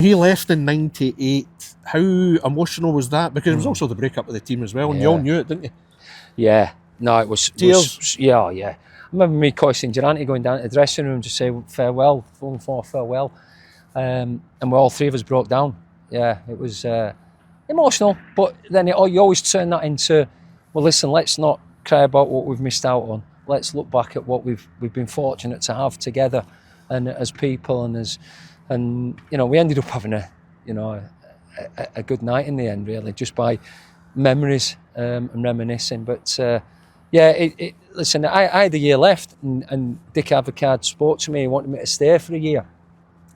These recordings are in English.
He left in '98. How emotional was that? Because it was also the breakup of the team as well, and you all knew it, didn't you? Yeah, no, it was Tears. yeah. I remember me, McCoist Ian Durrant, going down to the dressing room to say farewell, phone for farewell, and we all three of us broke down. Yeah, it was emotional, but then you always turn that into, well, listen, let's not cry about what we've missed out on. Let's look back at what we've been fortunate to have together, and as people, and we ended up having a good night in the end, really, just by memories and reminiscing. But listen, I had a year left, and Dick Avocad spoke to me. He wanted me to stay for a year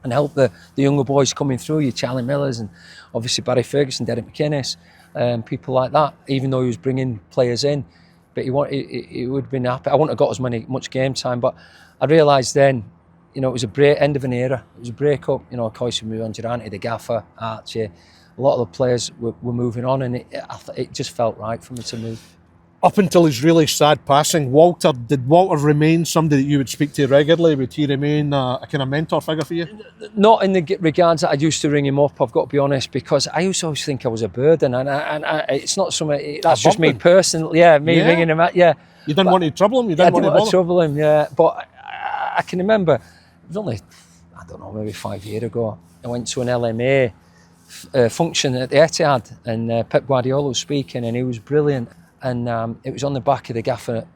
and help the younger boys coming through, your Charlie Millers and obviously Barry Ferguson, Derek McGuinness, people like that, even though he was bringing players in. But he would have been happy. I wouldn't have got much game time, but I realised then, it was a end of an era. It was a breakup. Coyce moved on, Durante, the gaffer, Archie. A lot of the players were moving on, and it just felt right for me to move. Up until his really sad passing, did Walter remain somebody that you would speak to regularly? Would he remain a kind of mentor figure for you? Not in the regards that I used to ring him up, I've got to be honest, because I used to always think I was a burden, and it's not something, that's just me personally, ringing him out, You didn't want to trouble him? You didn't want to trouble him, yeah. But I can remember, it was only, I don't know, maybe 5 years ago, I went to an LMA function at the Etihad, and Pep Guardiola was speaking, and he was brilliant. And it was on the back of the gaffer,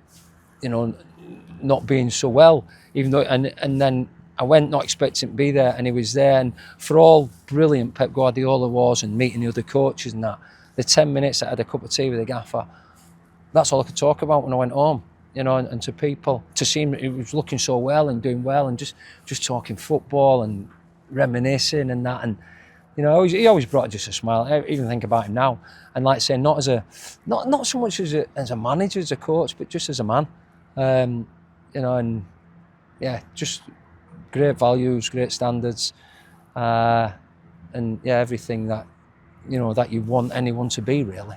not being so well, even though, and then I went not expecting to be there, and he was there. And for all brilliant Pep Guardiola was, and meeting the other coaches and that, the 10 minutes I had a cup of tea with the gaffer, that's all I could talk about when I went home, and to people, to see him, he was looking so well and doing well, and just talking football and reminiscing and that, and he always brought just a smile. I even think about him now, and like saying, not so much as a manager, as a coach, but just as a man, and just great values, great standards, and everything that that you want anyone to be, really.